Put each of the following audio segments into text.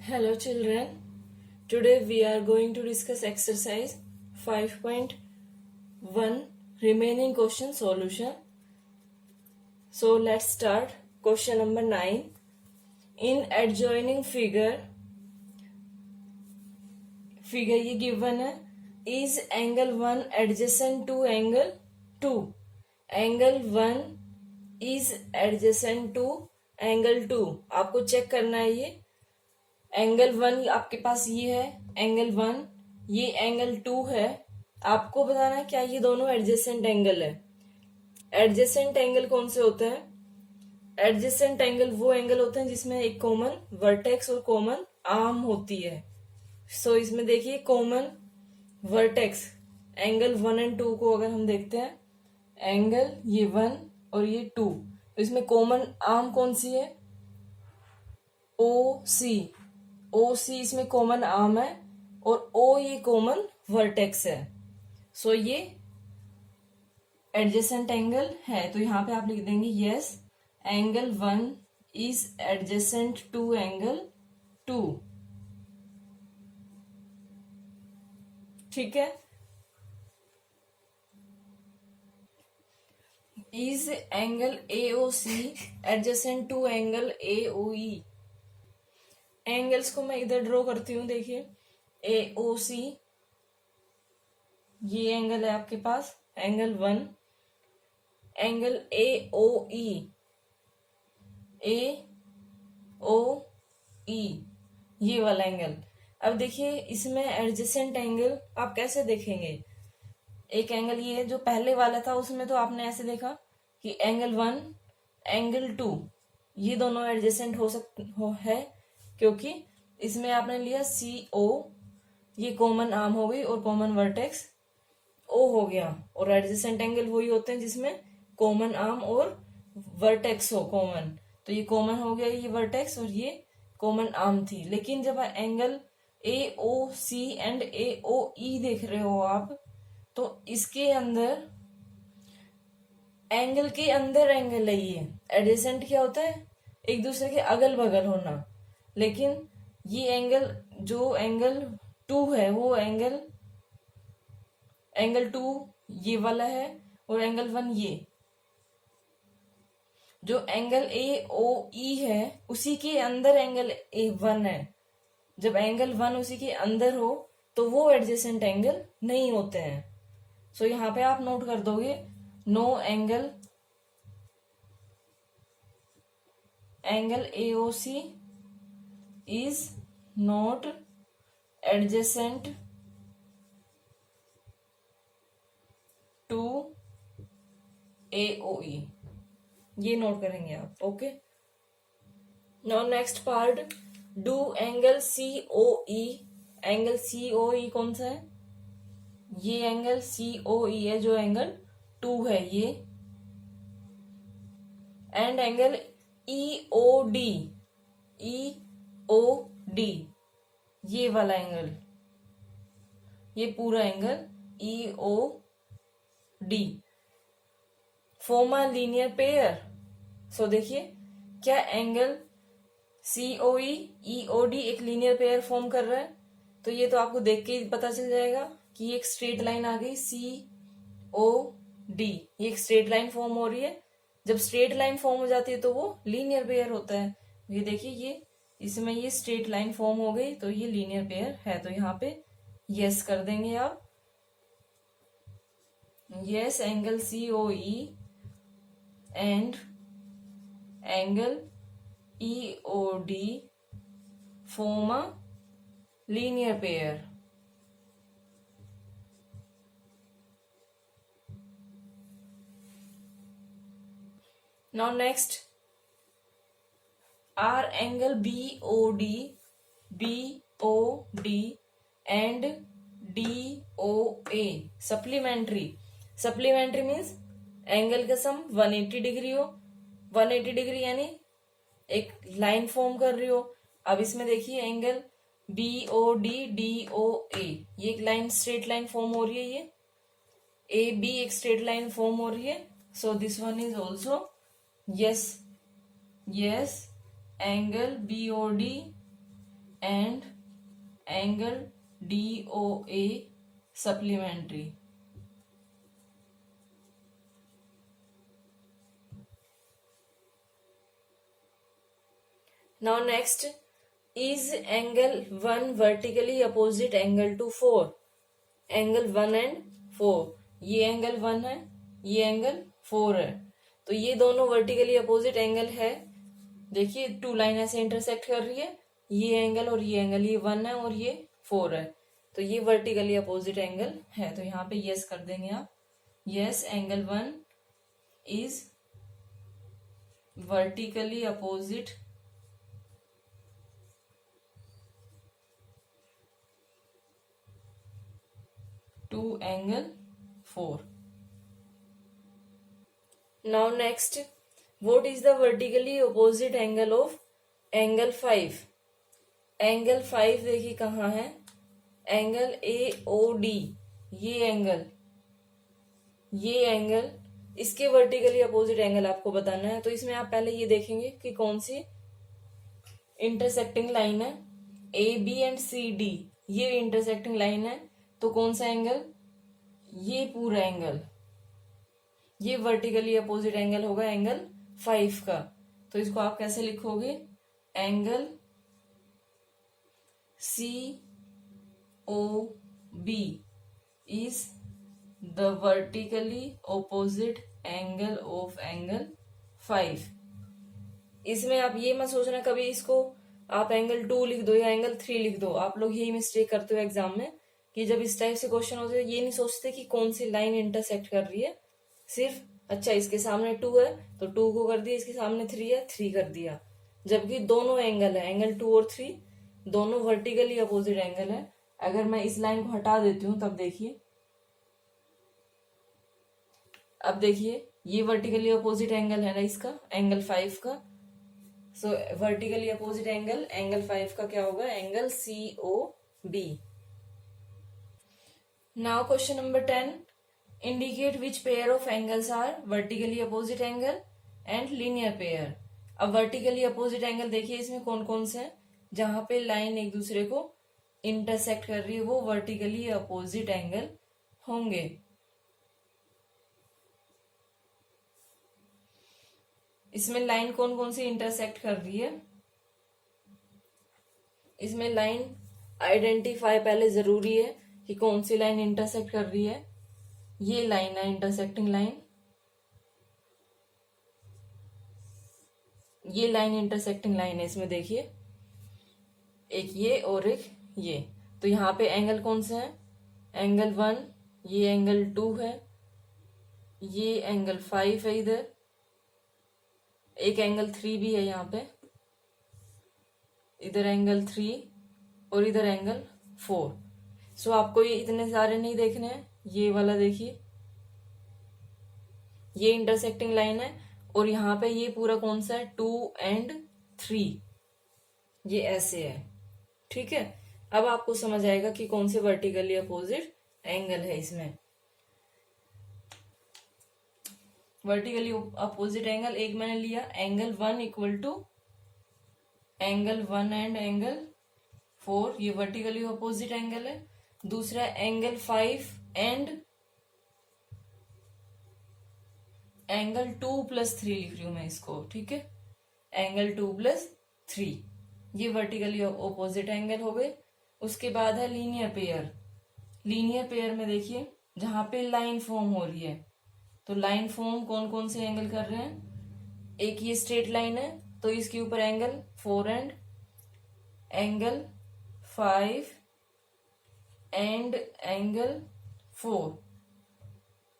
Hello children, today we are going to discuss exercise 5.1 remaining question solution. So let's start. Question number 9. In adjoining figure ये given है, is angle 1 adjacent to angle 2? Angle 1 is adjacent to angle 2. आपको check करना है ये angle 1 आपके पास ये है angle 1, ये एंगल 2 है। आपको बताना है क्या ये दोनों एडजेसेंट एंगल है। एडजेसेंट एंगल कौन से होते हैं? एडजेसेंट एंगल वो एंगल होते हैं जिसमें एक कॉमन वर्टेक्स और कॉमन आर्म होती है। सो इसमें देखिए कॉमन वर्टेक्स एंगल 1 एंड 2 को अगर हम देखते हैं, एंगल ये 1 और ये 2, तो इसमें कॉमन आर्म कौन सी है? ओ सी इसमें कॉमन आर्म है और ओ ये कॉमन वर्टेक्स है। सो ये एडजेसेंट एंगल है। तो यहां पे आप लिख देंगे yes, angle 1 is adjacent to angle 2। ठीक है। Is angle AOC adjacent to angle AOE? Angles को मैं इधर ड्रॉ करती हूँ। देखिए AOC ये एंगल है आपके पास, एंगल 1। एंगल AOE ये वाला एंगल। अब देखिए इसमें एडजेसेंट एंगल आप कैसे देखेंगे? एक एंगल ये जो पहले वाला था उसमें तो आपने ऐसे देखा कि एंगल 1 एंगल 2 ये दोनों एडजेसेंट है, क्योंकि इसमें आपने लिया CO, ये कॉमन आर्म हो गई और कॉमन वर्टेक्स O हो गया। और एडजेसेंट एंगल वही होते हैं जिसमें कॉमन आर्म और वर्टेक्स हो कॉमन। तो ये कॉमन हो गया, ये वर्टेक्स और ये कॉमन आर्म थी। लेकिन जब एंगल AOC एंड AOE देख रहे हो आप, तो इसके अंदर एंगल के अंदर एंगल है ये। एडजेसेंट क्या होता है? एक दूसरे के अगल बगल होना। लेकिन ये एंगल जो एंगल 2 है वो एंगल 2 ये वाला है और एंगल 1 ये। जो एंगल AOE है उसी के अंदर एंगल A1 है। जब एंगल 1 उसी के अंदर हो तो वो एडजेसेंट एंगल नहीं होते हैं। सो यहां पे आप नोट कर दोगे, no angle AOC is not adjacent to AOE। ये नोट करेंगे आप। Okay, now next part, do angle COE। Angle COE कौन सा है? ये एंगल COE है जो एंगल 2 है ये। एंड एंगल EOD ये वाला एंगल, ये पूरा angle EOD form a linear pair. So देखिए क्या एंगल COE EOD एक लीनियर पेयर फॉर्म कर रहा है? तो ये तो आपको देख के ही पता चल जाएगा कि एक स्ट्रेट लाइन आ गई COD, ये एक स्ट्रेट लाइन फॉर्म हो रही है। जब स्ट्रेट लाइन फॉर्म हो जाती है तो वो लीनियर पेयर होता है। ये देखिए ये इसमें ये स्ट्रेट लाइन फॉर्म हो गई तो ये लीनियर पेयर है। तो यहाँ पे यस कर देंगे आप। Yes, angle COE and angle EOD form a linear pair. Now next, R angle BOD and DOA supplementary means angle का सम 180 डिग्री हो। 180 डिग्री यानी एक लाइन फॉर्म कर रही हो। अब इसमें देखिए एंगल BOD DOA ये एक लाइन स्ट्रेट लाइन फॉर्म हो रही है। ये AB एक स्ट्रेट लाइन फॉर्म हो रही है। So this one is also yes, angle BOD and angle DOA supplementary. Now next, is angle 1 vertically opposite angle to 4? Angle 1 and 4, ये एंगल 1 है, ये एंगल 4 है, तो ये दोनों वर्टिकली अपोजिट एंगल है। देखिए टू लाइन ऐसे इंटरसेक्ट कर रही है, ये एंगल और ये एंगल, ये 1 है और ये 4 है, तो ये वर्टिकली अपोजिट एंगल है। तो यहाँ पे यस कर देंगे आप, yes angle 1 is vertically opposite to angle 4. Now next, what is the vertically opposite angle of angle 5? Angle 5 देखिए कहाँ है, एंगल AOD, ये एंगल इसके वर्टिकली अपोजिट एंगल आपको बताना है। तो इसमें आप पहले ये देखेंगे कि कौन सी इंटरसेक्टिंग लाइन है, AB एंड CD, ये इंटरसेक्टिंग लाइन है, तो कौन सा एंगल, ये पूरा एंगल, ये वर्टिकली अपोजिट एंगल होगा एंगल 5 का। तो इसको आप कैसे लिखोगे, angle COB is the vertically opposite angle of angle 5। इसमें आप ये मत सोचना कभी इसको आप एंगल 2 लिख दो या एंगल 3 लिख दो। आप लोग यही मिस्टेक करते हो एग्जाम में कि जब इस टाइप से क्वेश्चन होते हैं ये नहीं सोचते कि कौन सी लाइन इंटरसेक्ट कर रही है, सिर्फ अच्छा इसके सामने 2 है तो 2 को कर दिया, इसके सामने 3 है 3 कर दिया, जबकि दोनों एंगल है, एंगल 2 और 3 दोनों वर्टिकली अपोजिट एंगल है। अगर मैं इस लाइन को हटा देती हूँ तब देखिए, अब देखिए ये वर्टिकली अपोजिट एंगल है ना इसका, एंगल 5 का। सो वर्टिकली अपोजिट एंगल 5 का क्या होगा, angle COB। Now question number 10, indicate which pair of angles are vertically opposite angle and linear pair. अब वर्टिकली अपोजिट एंगल देखिए इसमें कौन कौन से हैं, जहां पे लाइन एक दूसरे को इंटरसेक्ट कर रही है वो वर्टिकली अपोजिट एंगल होंगे। इसमें लाइन कौन कौन सी इंटरसेक्ट कर रही है, इसमें लाइन आइडेंटिफाई पहले जरूरी है कि कौन सी लाइन इंटरसेक्ट कर रही है। ये लाइन है इंटरसेक्टिंग लाइन, ये लाइन इंटरसेक्टिंग लाइन है, इसमें देखिए एक ये और एक ये। तो यहाँ पे एंगल कौन से हैं, एंगल 1, ये एंगल 2 है, ये एंगल 5 है, इधर एक एंगल 3 भी है यहाँ पे, इधर एंगल 3 और इधर एंगल 4। सो आपको ये इतने सारे नहीं देखने हैं, ये वाला देखिए ये इंटरसेक्टिंग लाइन है, और यहाँ पे ये पूरा कौन सा है 2 एंड 3, ये ऐसे है। ठीक है, अब आपको समझ आएगा कि कौन से वर्टिकली अपोजिट एंगल है इसमें। वर्टिकली अपोजिट एंगल एक मैंने लिया, angle 1 equal to angle 1 and angle 4, ये वर्टिकली अपोजिट एंगल है। दूसरा एंगल 5 एंड एंगल 2+3 लिख रही हूं मैं इसको, ठीक है, एंगल 2+3, ये वर्टिकली ऑपोजिट एंगल हो गए। उसके बाद है लीनियर पेयर। लीनियर पेयर में देखिए जहां पे लाइन फॉर्म हो रही है, तो लाइन फॉर्म कौन कौन से एंगल कर रहे हैं, एक ये स्ट्रेट लाइन है तो इसके ऊपर angle 4 and angle 5 and angle 4।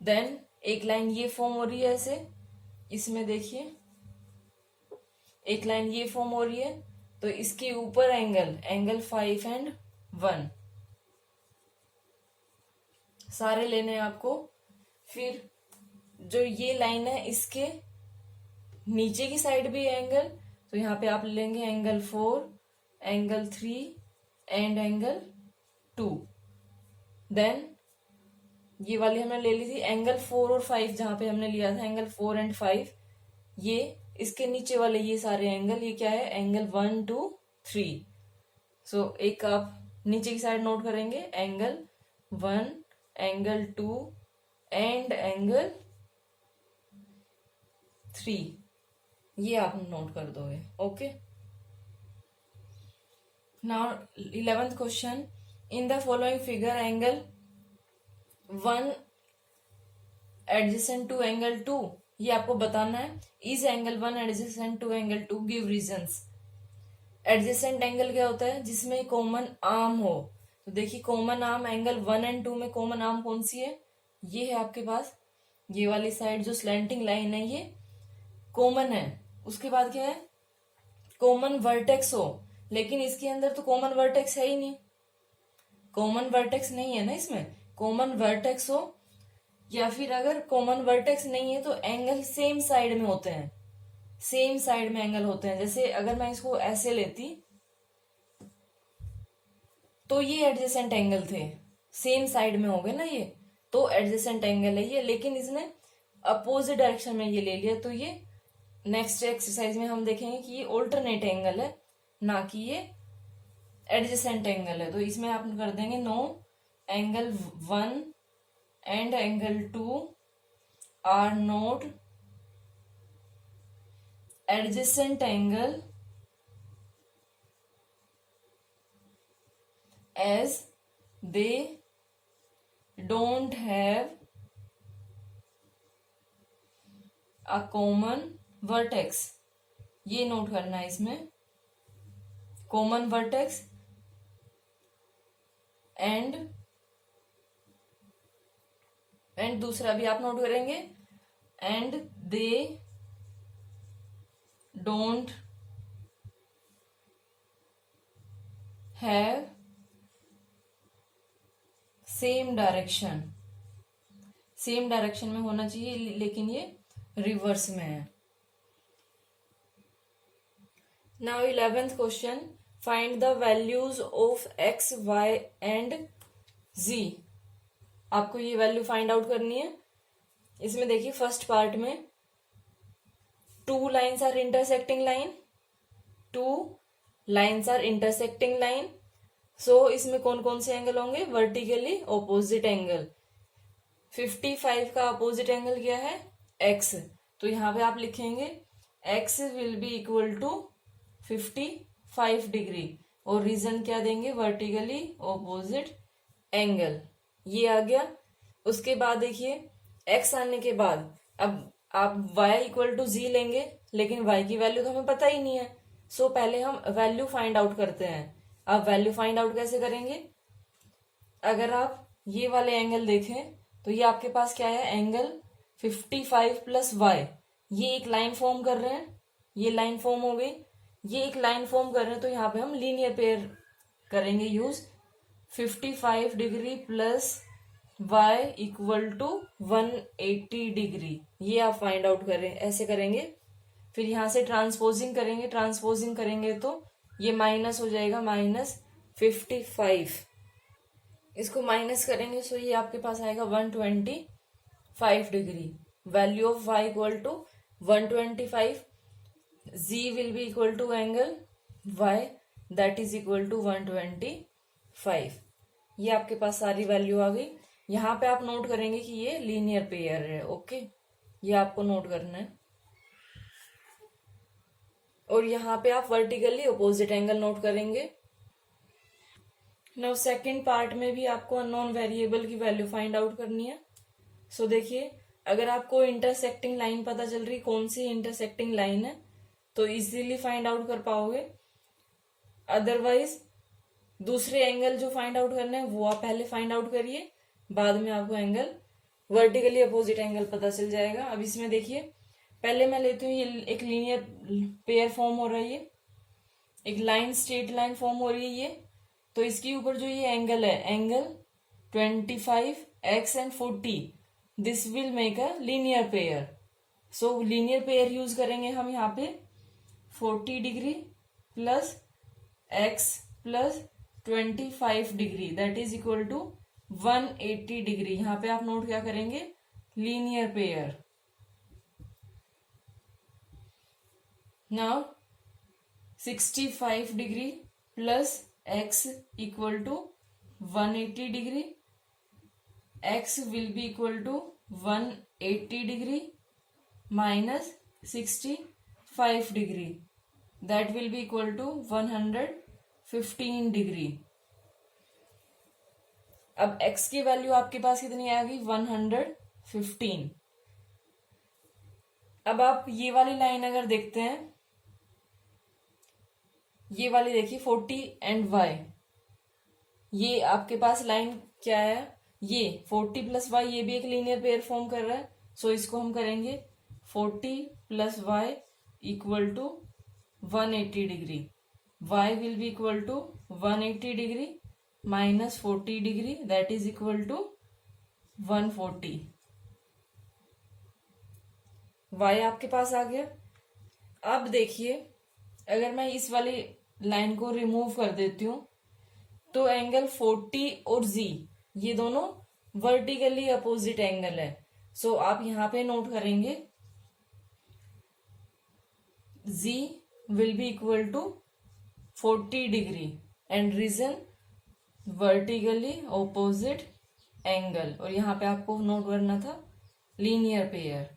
Then एक लाइन ये फॉर्म हो रही है ऐसे, इसमें देखिए एक लाइन ये फॉर्म हो रही है तो इसके ऊपर एंगल 5 एंड 1 सारे लेने हैं आपको। फिर जो ये लाइन है इसके नीचे की साइड भी एंगल, तो यहाँ पे आप लेंगे angle 4, angle 3 and angle 2। Then ये वाली हमने ले ली थी एंगल 4 और 5, जहां पे हमने लिया था एंगल 4 एंड 5, ये इसके नीचे वाले ये सारे एंगल, ये क्या है एंगल 1 2 3। सो एक आप नीचे की साइड नोट करेंगे एंगल 1, एंगल 2 एंड एंगल 3, ये आप नोट कर दोगे। Okay, now 11th question, in the following figure angle 1 adjacent to angle 2, ये आपको बताना है। Is angle 1 adjacent to angle 2, give reasons. Adjacent angle क्या होता है? जिसमें कॉमन आर्म हो। तो देखिए कॉमन आर्म एंगल 1 एंड 2 में कॉमन आर्म कौन सी है? ये है आपके पास, ये वाली साइड जो स्लैंटिंग लाइन है ये कॉमन है। उसके बाद क्या है? कॉमन वर्टेक्स हो, लेकिन इसके अंदर तो कॉमन वर्टेक्स है ही नहीं, कॉमन वर्टेक्स नहीं है ना इसमें। कॉमन वर्टेक्स हो, या फिर अगर कॉमन वर्टेक्स नहीं है तो एंगल सेम साइड में होते हैं, सेम साइड में एंगल होते हैं। जैसे अगर मैं इसको ऐसे लेती तो ये एडजेसेंट एंगल थे, सेम साइड में हो गए ना ये, तो एडजेसेंट एंगल है ये। लेकिन इसने अपोजिट डायरेक्शन में ये ले लिया, तो ये नेक्स्ट एक्सरसाइज में हम देखेंगे कि ये ऑल्टरनेट एंगल है, ना कि ये एडजेसेंट एंगल है। तो इसमें आप कर देंगे no, angle 1 and angle 2 are not adjacent angle as they don't have a common vertex। ये नोट करना है इसमें, कॉमन वर्टेक्स एंड दूसरा भी आप नोट करेंगे, and they don't have same direction. Same direction में होना चाहिए, लेकिन ये रिवर्स में है। Now 11th question, find the values of X Y and Z. आपको ये वैल्यू फाइंड आउट करनी है। इसमें देखिए फर्स्ट पार्ट में 2 lines are intersecting line, 2 lines are intersecting line. So इसमें कौन कौन से एंगल होंगे? Vertically opposite angle. 55 का अपोजिट एंगल क्या है? एक्स। तो यहां पे आप लिखेंगे X will be equal to 55 degree, और रीजन क्या देंगे? वर्टिकली ऑपोजिट एंगल, ये आ गया। उसके बाद देखिए एक्स आने के बाद अब आप y इक्वल टू जी लेंगे, लेकिन y की वैल्यू तो हमें पता ही नहीं है। सो पहले हम वैल्यू फाइंड आउट करते हैं। अब वैल्यू फाइंड आउट कैसे करेंगे? अगर आप ये वाले एंगल देखें तो ये आपके पास क्या है? एंगल 55 प्लस वाई, ये एक लाइन फॉर्म कर रहे हैं, ये लाइन फॉर्म हो गई, ये एक लाइन फॉर्म कर रहे हैं। तो यहाँ पे हम लीनियर पेयर करेंगे use. 55 degree plus y equal to 180 degree, ये आप फाइंड आउट करें, ऐसे करेंगे। फिर यहां से ट्रांसपोजिंग करेंगे, ट्रांसपोजिंग करेंगे तो ये माइनस हो जाएगा, -55। इसको माइनस करेंगे सो ये आपके पास आएगा 125 degree. Value of y equal to 125, z will be equal to angle y that is equal to 125। ये आपके पास सारी वैल्यू आ गई। यहाँ पे आप नोट करेंगे कि ये लीनियर पेयर है। ओके, ये आपको नोट करना है। और यहाँ पे आप वर्टिकली अपोजिट एंगल नोट करेंगे। नाउ सेकंड पार्ट में भी आपको अननोन वेरिएबल की वैल्यू फाइंड आउट करनी है। सो देखिए अगर आपको इंटरसेक्टिंग लाइन पता चल रही कौन सी इंटरसेक्टिंग लाइन है तो इजीली फाइंड आउट कर पाओगे। अदरवाइज दूसरे एंगल जो फाइंड आउट करने हैं वो आप पहले फाइंड आउट करिए, बाद में आपको एंगल वर्टिकली अपोजिट एंगल पता चल जाएगा। अब इसमें देखिए पहले मैं लेती हूँ, ये एक लीनियर पेयर फॉर्म हो रहा है, ये एक लाइन स्ट्रेट लाइन फॉर्म हो रही है ये। तो इसके ऊपर जो ये एंगल है, angle 25 x and 40, this will make a linear pair. So linear pair use करेंगे हम यहाँ पे 40 degree plus x plus 25 degree that is equal to 180 degree. यहाँ पे आप नोट क्या करेंगे? Linear pair. Now 65 degree plus x equal to 180 degree, x will be equal to 180 degree minus 65 degree, that will be equal to 115 degree. अब x की value आपके पास कितनी आ गई? 115. अब आप ये वाली लाइन अगर देखते हैं, ये वाली देखिए 40 एंड y, ये आपके पास लाइन क्या है? ये 40 प्लस वाई, ये भी एक लीनियर पेयर फॉर्म कर रहा है. सो इसको हम करेंगे 40 plus Y equal to 180 degree. y will be equal to 180 degree minus 40 degree, that is equal to 140. y आपके पास आ गया. अब देखिए, अगर मैं इस वाली लाइन को रिमूव कर देती हूं तो एंगल 40 और z ये दोनों वर्टिकली अपोजिट एंगल है. सो आप यहां पे नोट करेंगे z will be equal to 40 degree and reason vertically opposite angle. और यहाँ पे आपको नोट करना था लीनियर पेयर.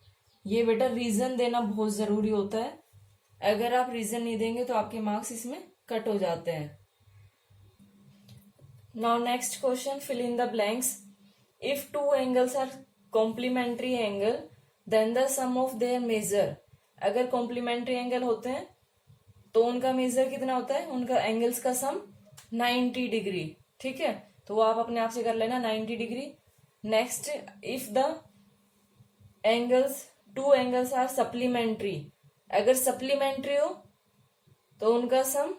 ये बेटा रीजन देना बहुत जरूरी होता है. अगर आप रीजन नहीं देंगे तो आपके मार्क्स इसमें कट हो जाते हैं. Now next question, fill in the blanks. If two angles are complementary angle, then the sum of their measure. अगर complementary angle होते हैं तो उनका मेजर कितना होता है? उनका एंगल्स का सम 90 डिग्री. ठीक है, तो वो आप अपने आप से कर लेना 90 degree. Next, if the angles two angles are supplementary, अगर सप्लीमेंट्री हो तो उनका सम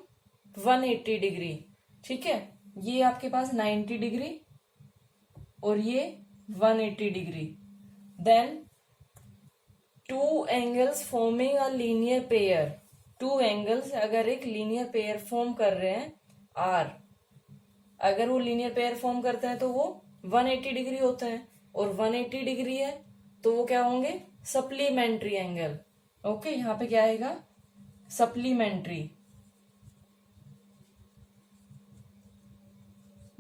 180 डिग्री. ठीक है, ये आपके पास 90 डिग्री और ये 180 degree. Then two angles forming a linear pair, two angles अगर एक लीनियर पेयर फॉर्म कर रहे हैं आर, अगर वो लीनियर पेयर फॉर्म करते हैं तो वो 180 डिग्री होते हैं. और 180 डिग्री है तो वो क्या होंगे? Supplementary angle. ओके, यहाँ पे क्या आएगा? Supplementary.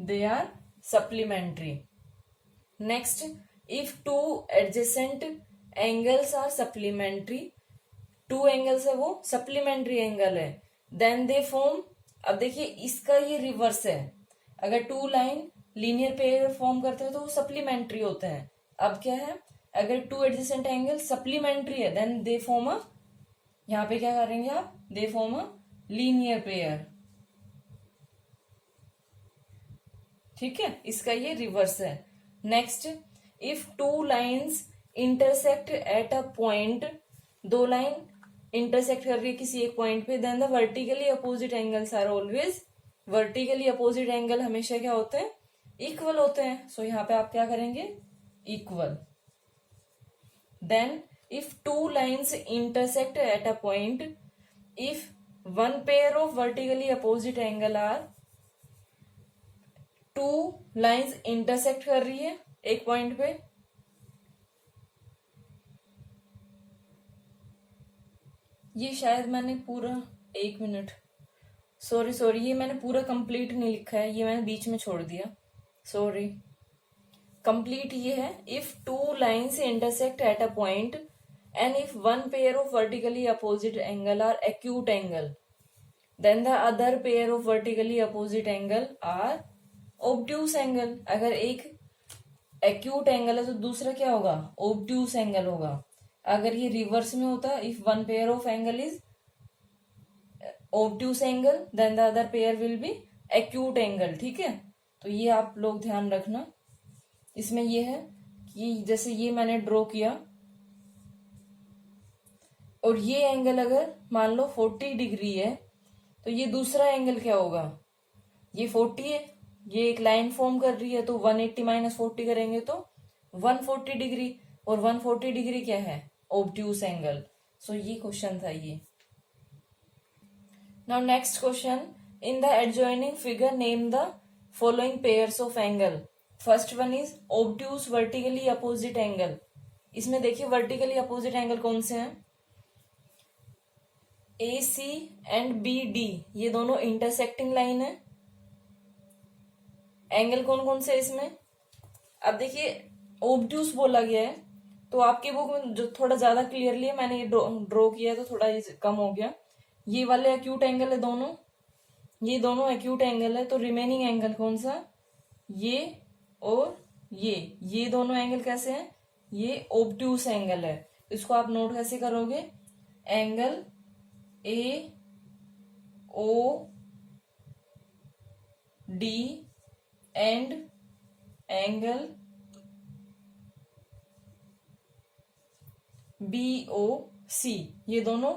They are supplementary. Next, if two adjacent angles are supplementary, two angles है वो supplementary angle है, then they form. अब देखिए इसका ये रिवर्स है. अगर two line linear pair form करते हैं तो वो सप्लीमेंट्री होते हैं. अब क्या है? अगर टू एडजेसेंट एंगल सप्लीमेंट्री है देन दे फॉर्म अ, यहाँ पे क्या करेंगे आप? They form a linear pair. ठीक है, इसका ये रिवर्स है. Next, if two lines intersect at a point, दो लाइन इंटरसेक्ट कर रही है किसी एक पॉइंट पे, then the vertically opposite angles are always, vertically opposite angle हमेशा क्या होते हैं? इक्वल होते हैं. सो यहाँ पे आप क्या करेंगे? Equal. Then if two lines intersect at a point, if one pair of vertically opposite angle are, two lines intersect कर रही है एक पॉइंट पे, ये शायद मैंने पूरा, एक मिनट, सॉरी, ये मैंने पूरा कंप्लीट नहीं लिखा है, ये मैंने बीच में छोड़ दिया, सॉरी. कंप्लीट ये है, if two lines intersect at a point and if one pair of vertically opposite angle are acute angle, then the other pair of vertically opposite angle are obtuse angle. अगर एक acute angle है तो दूसरा क्या होगा? Obtuse angle होगा. अगर ये रिवर्स में होता, if one pair of angle is obtuse angle then the other pair will be acute angle. ठीक है, तो ये आप लोग ध्यान रखना. इसमें ये है कि जैसे ये मैंने ड्रॉ किया और ये एंगल अगर मान लो 40 डिग्री है तो ये दूसरा एंगल क्या होगा? ये 40 है, ये एक लाइन फॉर्म कर रही है तो 180 माइनस 40 करेंगे तो 140 डिग्री, और 140 डिग्री क्या है? Obtuse angle. सो ये क्वेश्चन था ये. Now next question, in the adjoining figure name the following pairs of angle. First one is obtuse vertically opposite angle. इसमें देखिए वर्टिकली अपोजिट एंगल कौन से हैं? AC एंड BD, ये दोनों इंटरसेक्टिंग लाइन है. एंगल कौन कौन से इसमें, अब देखिए ओब्ट्यूस बोला गया है, तो आपकी बुक में जो थोड़ा ज्यादा क्लियरली है, मैंने ये ड्रॉ किया है तो थोड़ा ये कम हो गया। ये वाले एक्यूट एंगल है दोनों, ये दोनों एक्यूट एंगल है, तो रिमेनिंग एंगल कौन सा, ये और ये दोनों एंगल कैसे हैं, ये ओब्ट्यूस एंगल है। इसको आप नोट कैसे करोगे, angle A O D and angle B O C, ये दोनों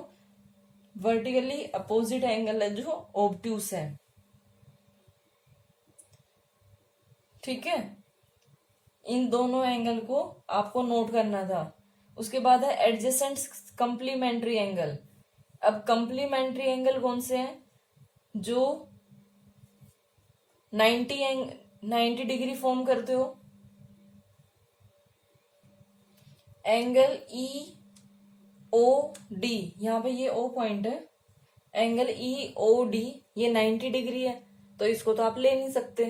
वर्टिकली अपोजिट एंगल है जो ओब्ट्यूस है। ठीक है, इन दोनों एंगल को आपको नोट करना था। उसके बाद है एडजेसेंट कंप्लीमेंट्री एंगल। अब कंप्लीमेंट्री एंगल कौन से हैं, जो 90 डिग्री फॉर्म करते हो। एंगल ई ओ डी, यहाँ पे ये ओ पॉइंट है, एंगल ई ओ डी ये 90 डिग्री है, तो इसको तो आप ले नहीं सकते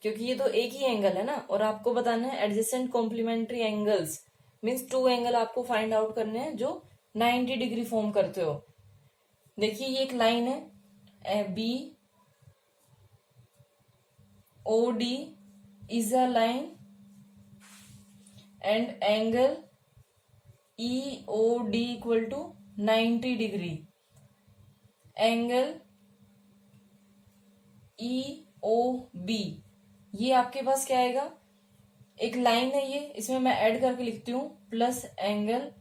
क्योंकि ये तो एक ही एंगल है ना। और आपको बताना है adjacent complementary angles, means 2 angle आपको फाइंड आउट करने हैं जो 90 डिग्री फॉर्म करते हो। देखिए ये एक लाइन है, B O D is a line and angle E O D equal to 90 degree. Angle E O B, ये आपके पास क्या आएगा, एक लाइन है ये, इसमें मैं ऐड करके लिखती हूँ, plus angle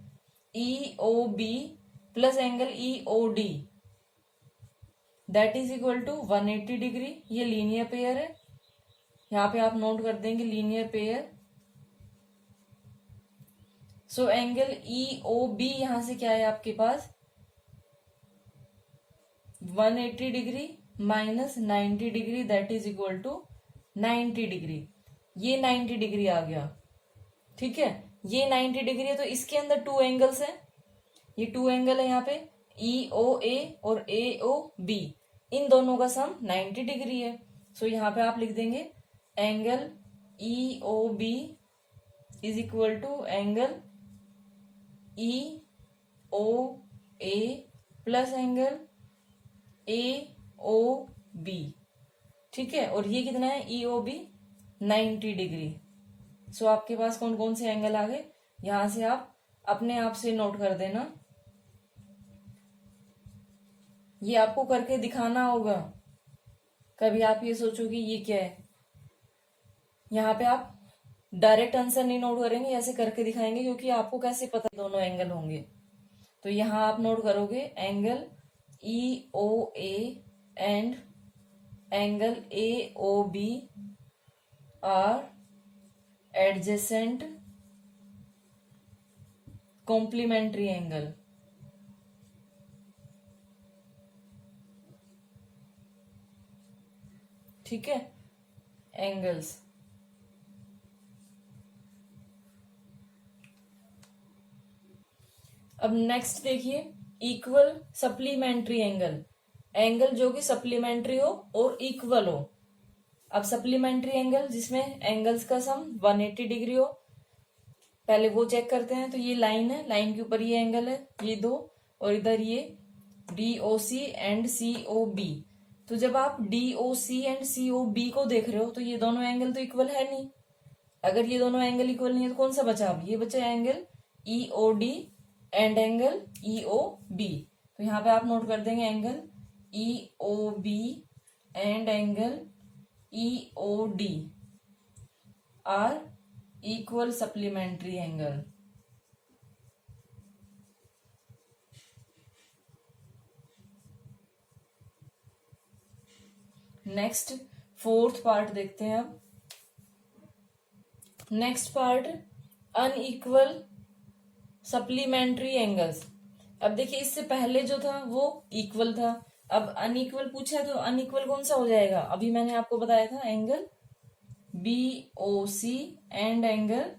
E O B plus angle E O D, that is equal to 180 degree. ये लीनियर पेयर है, यहाँ पे आप नोट कर देंगे linear pair. So angle E O B यहां से क्या है आपके पास, 180 degree minus 90 degree, that is equal to 90 degree. ये 90 डिग्री आ गया। ठीक है, ये 90 डिग्री है, तो इसके अंदर 2 एंगल्स हैं, ये 2 एंगल है यहाँ पे, ई ओ ए और ए ओ बी, इन दोनों का सम 90 डिग्री है। सो यहाँ पे आप लिख देंगे angle E O B is equal to angle E O A plus angle A O B. ठीक है, और ये कितना है, ई ओ बी 90 डिग्री। सो आपके पास कौन कौन से एंगल आ गए, यहां से आप अपने आप से नोट कर देना, ये आपको करके दिखाना होगा। कभी आप ये सोचो कि ये क्या है, यहाँ पे आप डायरेक्ट आंसर नहीं नोट करेंगे, ऐसे करके दिखाएंगे, क्योंकि आपको कैसे पता दोनों एंगल होंगे। तो यहां आप नोट करोगे angle E O A and angle A O B are adjacent complementary angle. ठीक है, एंगल्स। अब नेक्स्ट देखिए इक्वल सप्लीमेंट्री एंगल, एंगल जो कि सप्लीमेंट्री हो और इक्वल हो। अब सप्लीमेंट्री एंगल जिसमें एंगल्स का सम 180 डिग्री हो, पहले वो चेक करते हैं। तो ये लाइन है, लाइन के ऊपर ये एंगल है, ये दो, और इधर ये D O C and C O B. तो जब आप D O C and C O B को देख रहे हो तो ये दोनों एंगल तो इक्वल है नहीं। अगर ये दोनों एंगल इक्वल नहीं है तो कौन सा बचा, अब ये बचा angle E O D and angle E O B. तो यहाँ पे आप नोट कर देंगे angle E O B and angle E O D are equal supplementary angle. Next 4th part देखते हैं। अब next part unequal supplementary angles. अब देखिए इससे पहले जो था वो इक्वल था, अब अनइक्वल पूछा है तो अनइक्वल कौन सा हो जाएगा, अभी मैंने आपको बताया था angle B O C and angle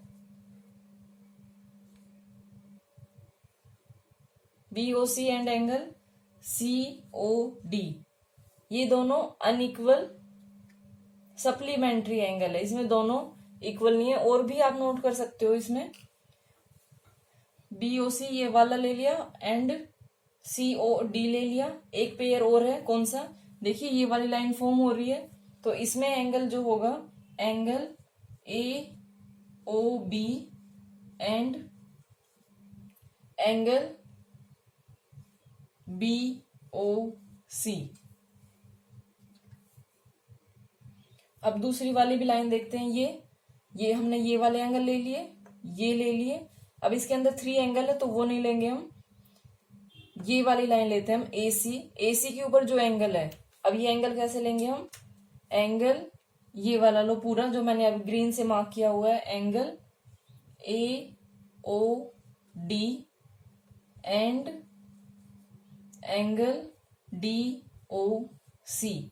B O C and angle C O D, ये दोनों अनइक्वल सप्लीमेंट्री एंगल है, इसमें दोनों इक्वल नहीं है। और भी आप नोट कर सकते हो इसमें, BOC ये वाला ले लिया एंड COD ले लिया। एक पेयर और है, कौन सा, देखिए ये वाली लाइन फॉर्म हो रही है, तो इसमें एंगल जो होगा angle AOB and angle BOC। अब दूसरी वाली भी लाइन देखते हैं। ये हमने ये वाले एंगल ले लिए, ये ले लिए। अब इसके अंदर 3 एंगल है तो वो नहीं लेंगे हम, ये वाली लाइन लेते हैं हम AC के ऊपर जो एंगल है। अब ये एंगल कैसे लेंगे हम, एंगल ये वाला लो पूरा जो मैंने अभी ग्रीन से मार्क किया हुआ है, angle AOD and angle DOC।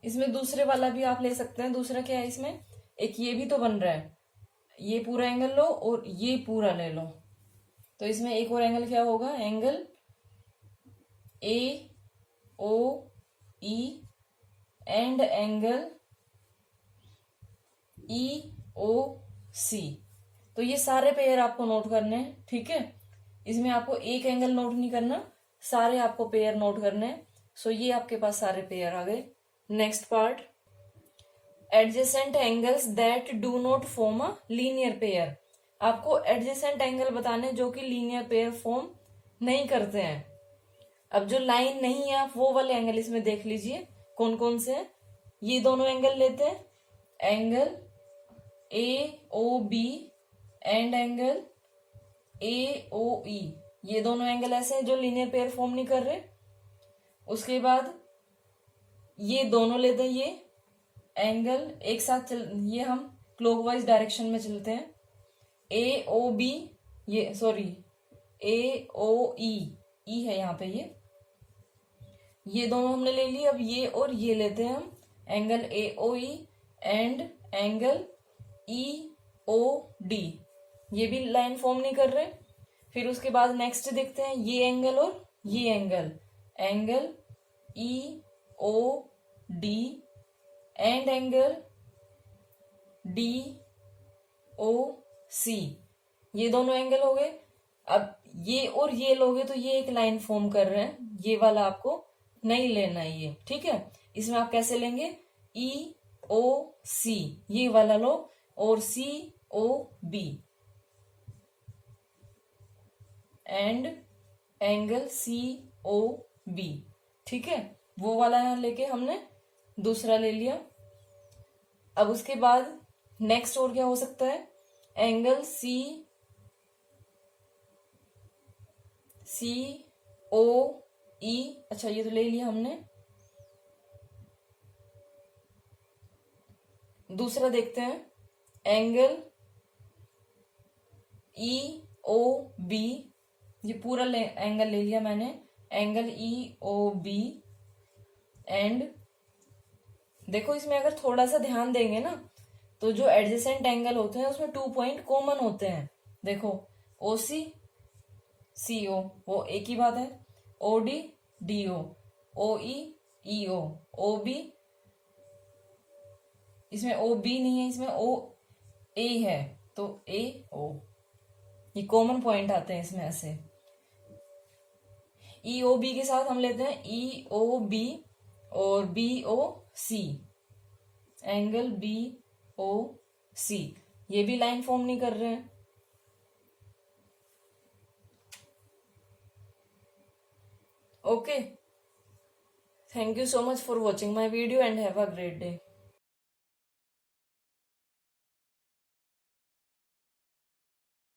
इसमें दूसरे वाला भी आप ले सकते हैं। दूसरा क्या है इसमें, एक ये भी तो बन रहा है, ये पूरा एंगल लो और ये पूरा ले लो, तो इसमें एक और एंगल क्या होगा, angle AOE and angle EOC। तो ये सारे पेयर आपको नोट करने हैं, ठीक है। इसमें आपको एक एंगल नोट नहीं करना, सारे आपको पेयर नोट करने हैं। सो ये आपके पास सारे पेयर आ गए। Next part, adjacent angles that do not form a linear pair. आपको एडजेसेंट एंगल बताने जो कि लीनियर पेयर फॉर्म नहीं करते हैं। अब जो लाइन नहीं है आप वो वाले एंगल इसमें देख लीजिए कौन कौन से हैं। ये दोनों एंगल लेते हैं, angle AOB and angle AOE। ये दोनों एंगल ऐसे हैं जो लीनियर पेयर फॉर्म नहीं कर रहे। उसके बाद ये दोनों लेते हैं, ये एंगल एक साथ ये हम क्लॉकवाइज डायरेक्शन में चलते हैं। AOB ये सॉरी AOE है यहाँ पे, ये दोनों हमने ले लिए। अब ये और ये लेते हैं हम, angle AOE and angle EOD। ये भी लाइन फॉर्म नहीं कर रहे। फिर उसके बाद नेक्स्ट देखते हैं ये एंगल और ये angle, angle EOD and angle DOC। ये दोनों एंगल हो गए। अब ये और ये लोगे तो ये एक लाइन फॉर्म कर रहे हैं, ये वाला आपको नहीं लेना है ये, ठीक है। इसमें आप कैसे लेंगे, EOC ये वाला लो और COB एंड एंगल COB, ठीक है। वो वाला यहां लेके हमने दूसरा ले लिया। अब उसके बाद नेक्स्ट और क्या हो सकता है, एंगल COE। अच्छा ये तो ले लिया हमने। दूसरा देखते हैं, एंगल EOB। ये पूरा एंगल ले लिया मैंने, एंगल EOB एंड देखो इसमें अगर थोड़ा सा ध्यान देंगे ना तो जो एडजेसेंट एंगल होते हैं उसमें 2 पॉइंट कॉमन होते हैं। देखो OC CO वो एक ही बात है, OD DO, OE EO, OB इसमें OB नहीं है, इसमें OA है तो AO। ये कॉमन पॉइंट आते हैं इसमें ऐसे। EOB के साथ हम लेते हैं EOB और BOC, एंगल BOC। ये भी लाइन फॉर्म नहीं कर रहे हैं। Okay, thank you so much for watching my video and have a great day.